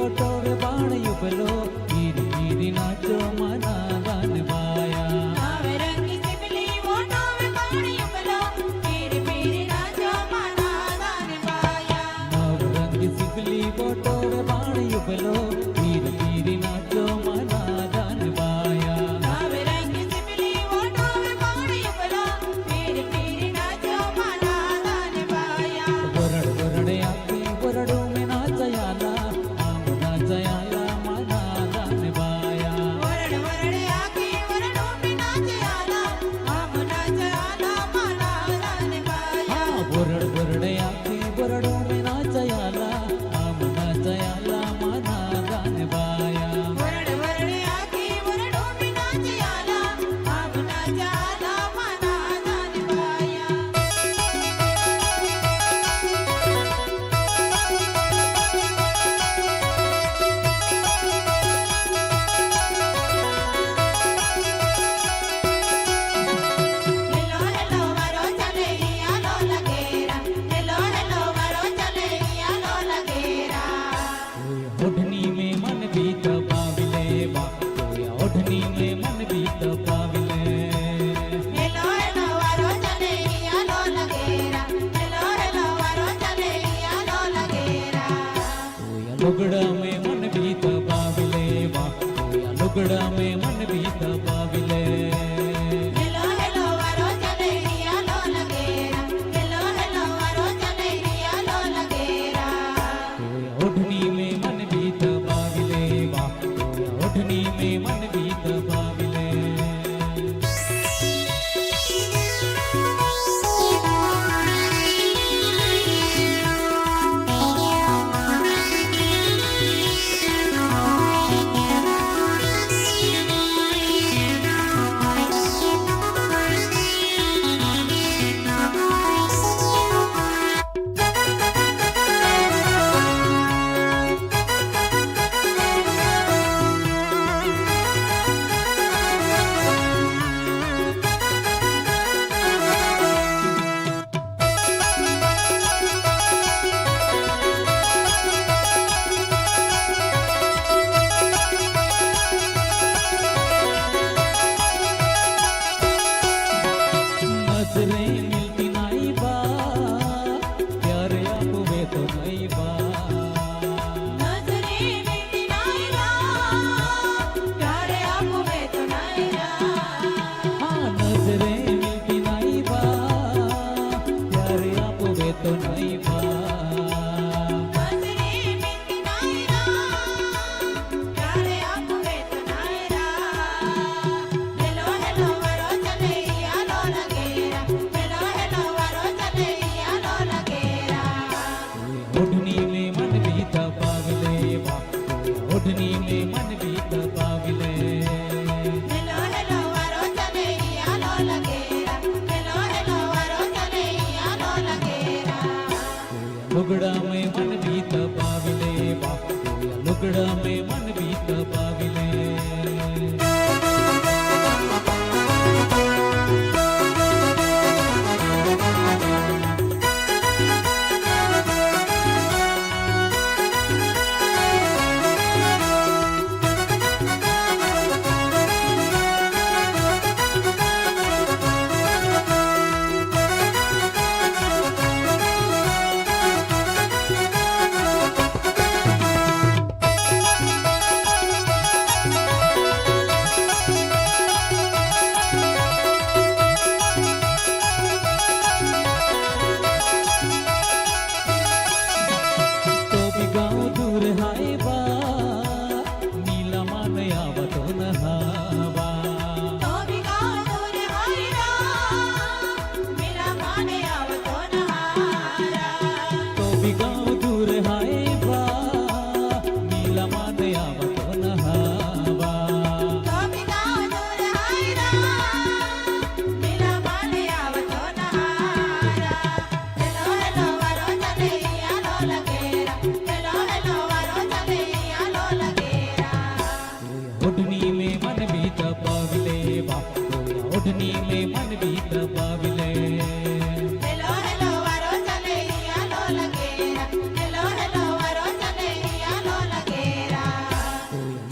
વટોવે બાણ યુગલો ગીરી ગીરી નાચો માના ગાનવાયા નવરંગી સિપલી વટોવે બાણ યુગલો ગીરી ગીરી નાચો માના ગાનવાયા નવરંગી સિપલી વટોવે બાણ યુગલો ગીરી ગીરી નાચો માના ગાનવાયા નવરંગી સિપલી વટોવે બાણ યુગલો ગીરી ગીરી નાચો માના ગાનવાયા વરડ વરડે આખી વરડો મેં નાચયાલા આમ નાચયાલા માના ગાનવાયા વરડ વરડે આખી વરડો મે નાચયાલા આમ નાચયાલા માના ગાનવાયા વરડ વરડે આખી વરડો મેં નાચયાલા આમ નાચયાલા માના ગાનવાયા વરડ વરડે આખી વરડો મે નાચયાલા આમ નાચયાલા માના ગાનવાયા હેલો હેલો વારો ચલે આલો લગેરા હેલો હેલો વારો ચલે આલો લગેરા ઓઢની में मन भी तपाविले बा ओढ़नी में मन भी तपाविले હેલો હેલો વારો ચલે આલો લગેરા હેલો હેલો વારો ચલે આલો લગેરા लुगड़ा में मन भी तपाविले बा लुगड़ा में मन भी तपाविले હેલો હેલો વારો ચલે આલો લગેરા હેલો હેલો વારો ચલે આલો લગેરા ओढ़नी में मन भी तपाविले बा ओढ़नी में मन भी तपाविले नजरें मिलती नहीं बा प्यार आपवे तो नहीं बा નજરે મિટી નાઈરા પ્યારે આપવે તો નાઈરા हाँ नजरें मिलती नहीं बा प्यार आपवे तो नहीं बा નજરે મિટી નાઈરા પ્યારે આપવે તો નાઈરા હેલો હેલો વારો ચલે આલો લગેરા હેલો હેલો વારો ચલે આલો લગેરા ओढ़नी में मन भी तपाविले बा ओढ़नी में मन भी तपाविले હેલો હેલો વારો ચલે આલો લગેરા હેલો હેલો વારો ચલે આલો લગેરા लुगड़ा में मन भी तपाविले बा लुगड़ा में मन भी तपाविले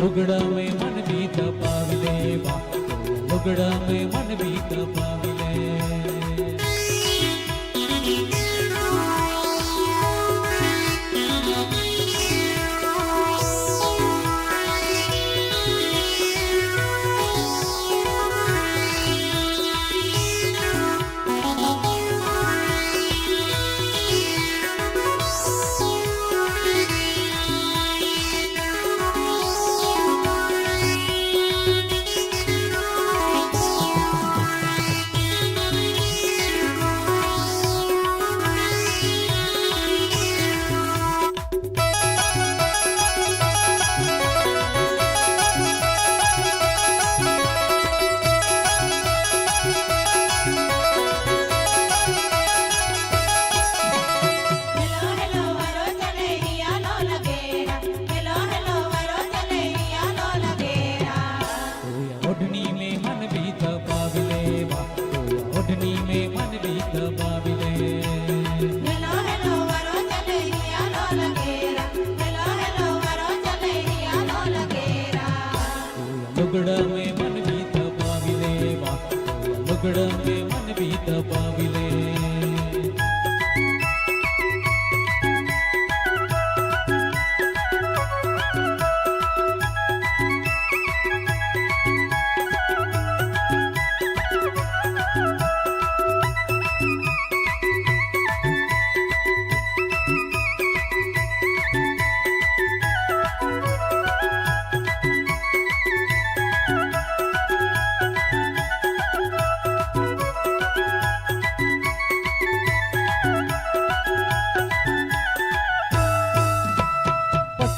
લુગડા મેં મન બી તપાવી લે બા લુગડા મેં મન બી તપાવી લે લુગડા મેં મન બી તપાવી લે બા લુગડા મેં મન બી તપાવી લે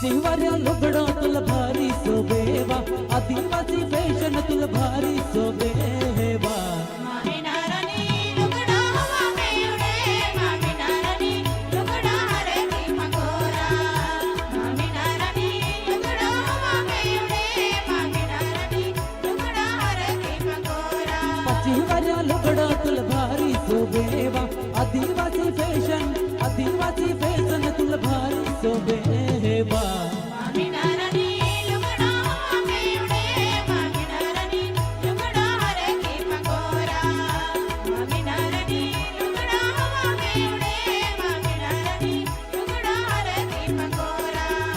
शिवाऱ्या लुगडा तुला भारी सोबेवा आदिवासी फॅशन तुला भारी सोबेवा शिवाऱ्या लुगडा तुला भारी सोबेवा आदिवासी फॅशन तुला भारी सोबेवा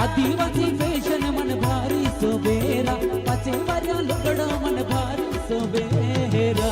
आदिवासी फॅशन मन भारी सोबेरा पाचे वाऱ्या लुगडा मन भारी सोबेरा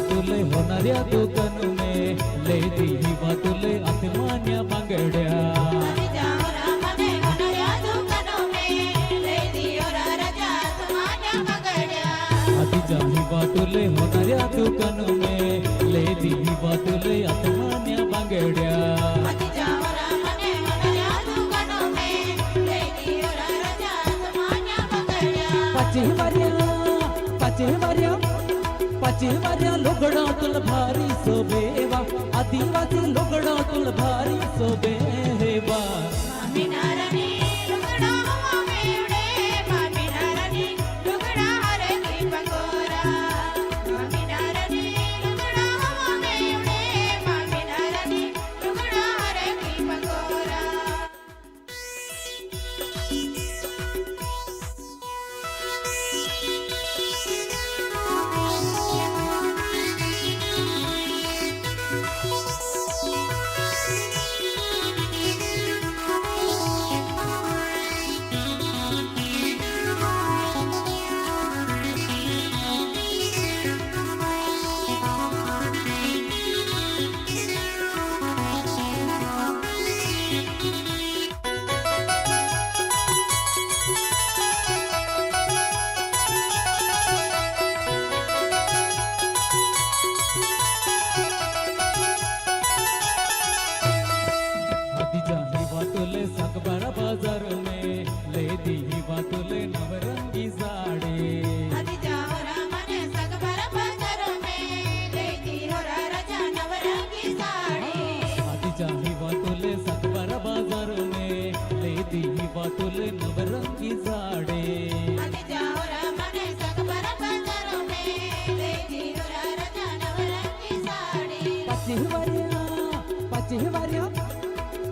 तुले होणाऱ्या दुकान में ले दी हिवा तुले आत्मान्या बांगड्या आतीच्या हिवा तुले होणाऱ्या दुकान में ले दी हिवा तुले आत्मान्या बांगड्या पाचे वाऱ्या लुगडा तुला भारी सोबेवा आदिवासी लुगडा तुला भारी सोबेवा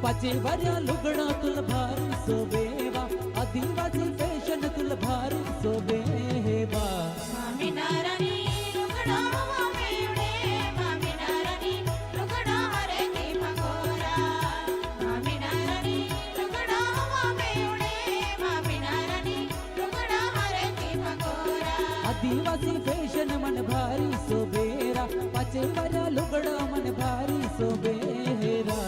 पाचे वर्या लुगड़ा तुल भारी सोबेवा आदिवासी फैशन तुल भारी सोबेवा स्वामीनारायणी लुगड़ा हवा में उड़े स्वामीनारायणी लुगड़ा हरे की पंगोरा स्वामीनारायणी लुगड़ा हवा में उड़े स्वामीनारायणी लुगड़ा हरे की पंगोरा आदिवासी फैशन मन भारी सोबेरा पाचे वर्या लुगड़ा मन भारी सोबेरा